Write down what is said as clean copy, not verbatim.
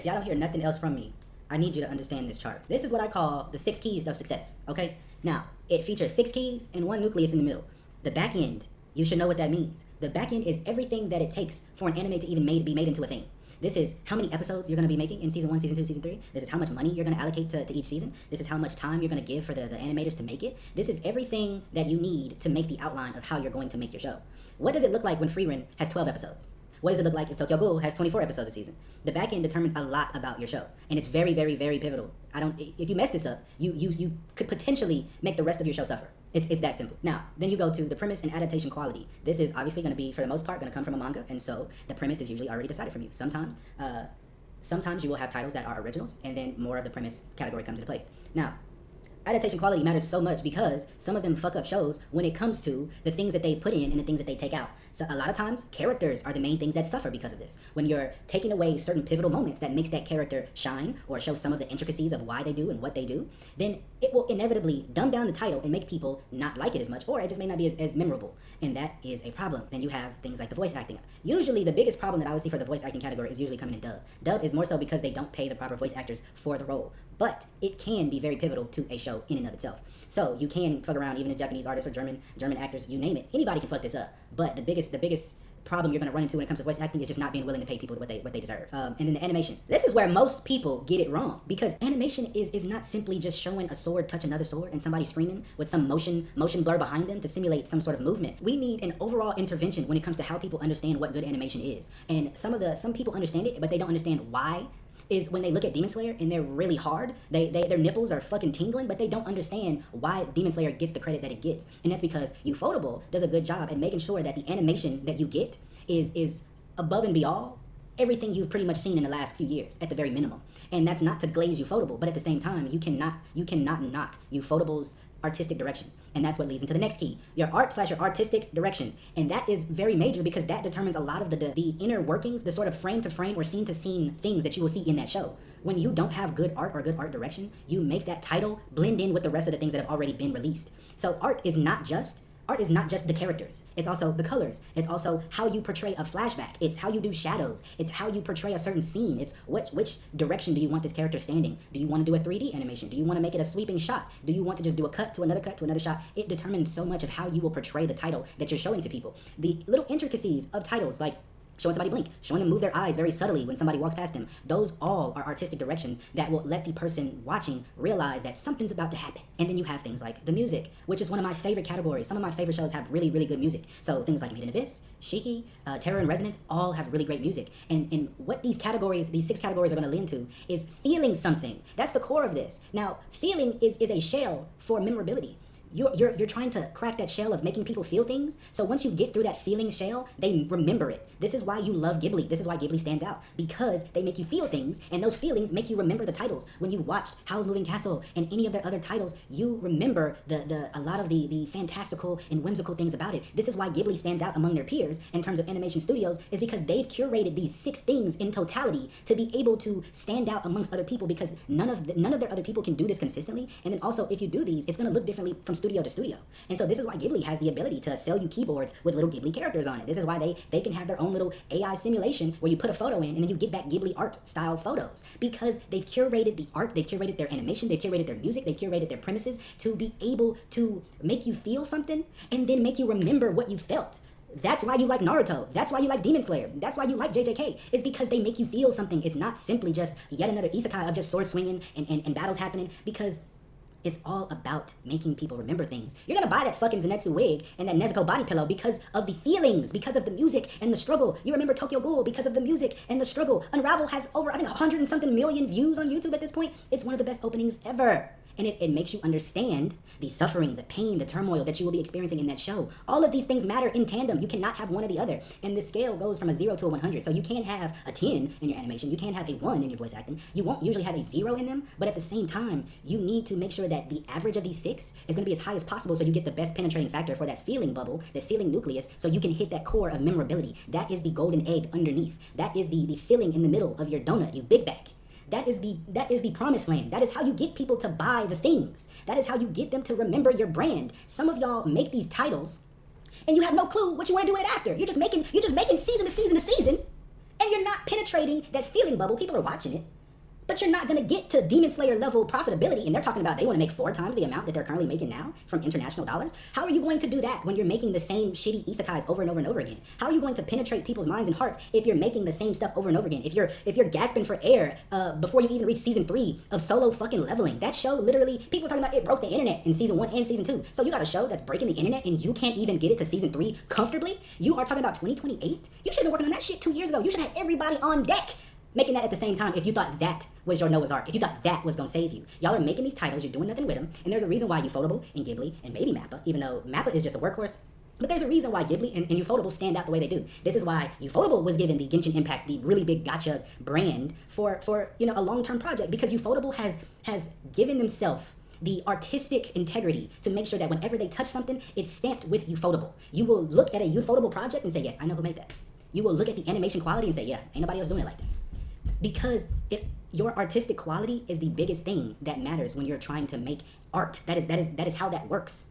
y'all don't hear nothing else from me, I need you to understand this chart. This is what I call the 6 keys of success, okay? Now, it features 6 keys and 1 nucleus in the middle. The back end, you should know what that means. The back end is everything that it takes for an anime to even be made into a thing. This is how many episodes you're going to be making in season 1, season 2, season 3. This is how much money you're going to allocate to each season. This is how much time you're going to give for the animators to make it. This is everything that you need to make the outline of how you're going to make your show. What does it look like when Freerun has 12 episodes? What does it look like if Tokyo Ghoul has 24 episodes a season? The back end determines a lot about your show, and it's very, very, very pivotal. If you mess this up, you could potentially make the rest of your show suffer. It's that simple. Now, then you go to the premise and adaptation quality. This is obviously going to be, for the most part, going to come from a manga, and so the premise is usually already decided from you. Sometimes you will have titles that are originals, and then more of the premise category comes into place. Now, adaptation quality matters so much because some of them fuck up shows when it comes to the things that they put in and the things that they take out. So a lot of times, characters are the main things that suffer because of this. When you're taking away certain pivotal moments that makes that character shine or show some of the intricacies of why they do and what they do, then it will inevitably dumb down the title and make people not like it as much, or it just may not be as memorable. And that is a problem. Then you have things like the voice acting. Usually the biggest problem that I would see for the voice acting category is usually coming in dub. Dub is more so because they don't pay the proper voice actors for the role. But it can be very pivotal to a show in and of itself. So you can fuck around, even as Japanese artists or German actors, you name it. Anybody can fuck this up. But the biggest problem you're going to run into when it comes to voice acting is just not being willing to pay people what they deserve. And then the animation. This is where most people get it wrong, because animation is not simply just showing a sword touch another sword and somebody screaming with some motion blur behind them to simulate some sort of movement. We need an overall intervention when it comes to how people understand what good animation is. And some people understand it, but they don't understand why. Is when they look at Demon Slayer and they're really hard, their nipples are fucking tingling, but they don't understand why Demon Slayer gets the credit that it gets. And that's because Ufotable does a good job at making sure that the animation that you get is above and beyond everything you've pretty much seen in the last few years, at the very minimum. And that's not to glaze Ufotable, but at the same time, you cannot knock Ufotable's artistic direction. And that's what leads into the next key, your art/your artistic direction. And that is very major because that determines a lot of the inner workings, the sort of frame to frame or scene to scene things that you will see in that show. When you don't have good art or good art direction, you make that title blend in with the rest of the things that have already been released. So art is not just the characters. It's also the colors. It's also how you portray a flashback. It's how you do shadows. It's how you portray a certain scene. It's which direction do you want this character standing? Do you want to do a 3D animation? Do you want to make it a sweeping shot? Do you want to just do a cut to another shot? It determines so much of how you will portray the title that you're showing to people. The little intricacies of titles, like showing somebody blink, showing them move their eyes very subtly when somebody walks past them. Those all are artistic directions that will let the person watching realize that something's about to happen. And then you have things like the music, which is one of my favorite categories. Some of my favorite shows have really, really good music. So things like Made in Abyss, Shiki, Terror and Resonance, all have really great music. And what these 6 categories are going to lead to is feeling something. That's the core of this. Now, feeling is a shell for memorability. You're trying to crack that shell of making people feel things. So once you get through that feeling shell, they remember it. This is why you love Ghibli. This is why Ghibli stands out, because they make you feel things, and those feelings make you remember the titles. When you watched Howl's Moving Castle and any of their other titles, you remember a lot of the fantastical and whimsical things about it. This is why Ghibli stands out among their peers in terms of animation studios, is because they've curated these 6 things in totality to be able to stand out amongst other people, because none of their other people can do this consistently. And then also, if you do these, it's going to look differently from studio to studio. And so this is why Ghibli has the ability to sell you keyboards with little Ghibli characters on it. This is why they can have their own little AI simulation where you put a photo in and then you get back Ghibli art style photos, because they've curated the art, they've curated their animation, they've curated their music, they've curated their premises to be able to make you feel something and then make you remember what you felt. That's why you like Naruto. That's why you like Demon Slayer. That's why you like JJK. It's because they make you feel something. It's not simply just yet another isekai of just sword swinging and battles happening, because it's all about making people remember things. You're gonna buy that fucking Zenitsu wig and that Nezuko body pillow because of the feelings, because of the music and the struggle. You remember Tokyo Ghoul because of the music and the struggle. Unravel has over, I think, 100 and something million views on YouTube at this point. It's one of the best openings ever. And it makes you understand the suffering, the pain, the turmoil that you will be experiencing in that show. All of these things matter in tandem. You cannot have one or the other. And the scale goes from a 0 to a 100. So you can't have a 10 in your animation. You can't have a 1 in your voice acting. You won't usually have a 0 in them. But at the same time, you need to make sure that the average of these 6 is going to be as high as possible, so you get the best penetrating factor for that feeling bubble, that feeling nucleus, so you can hit that core of memorability. That is the golden egg underneath. That is the filling in the middle of your donut, you big bag. That is the promised land. That is how you get people to buy the things. That is how you get them to remember your brand. Some of y'all make these titles and you have no clue what you want to do with it after. You're just making season to season to season, and you're not penetrating that feeling bubble. People are watching it. But you're not gonna get to Demon Slayer level profitability, and they're talking about they want to make 4 times the amount that they're currently making now from international dollars. How are you going to do that when you're making the same shitty isekais over and over and over again? How are you going to penetrate people's minds and hearts if you're making the same stuff over and over again? If you're gasping for air before you even reach season 3 of Solo fucking Leveling, that show literally, people are talking about it broke the internet in season 1 and season 2. So you got a show that's breaking the internet and you can't even get it to season 3 comfortably. You are talking about 2028. You should have been working on that shit 2 years ago. You should have everybody on deck making that at the same time if you thought that was your Noah's Ark, if you thought that was going to save you. Y'all are making these titles, you're doing nothing with them, and there's a reason why Ufotable and Ghibli and maybe Mappa, even though Mappa is just a workhorse, but there's a reason why Ghibli and Ufotable stand out the way they do. This is why Ufotable was given the Genshin Impact, the really big gacha brand for a long-term project, because Ufotable has given themselves the artistic integrity to make sure that whenever they touch something, it's stamped with Ufotable. You will look at a Ufotable project and say, yes, I know who made that. You will look at the animation quality and say, yeah, ain't nobody else doing it like that. Because your artistic quality is the biggest thing that matters when you're trying to make art. That is how that works.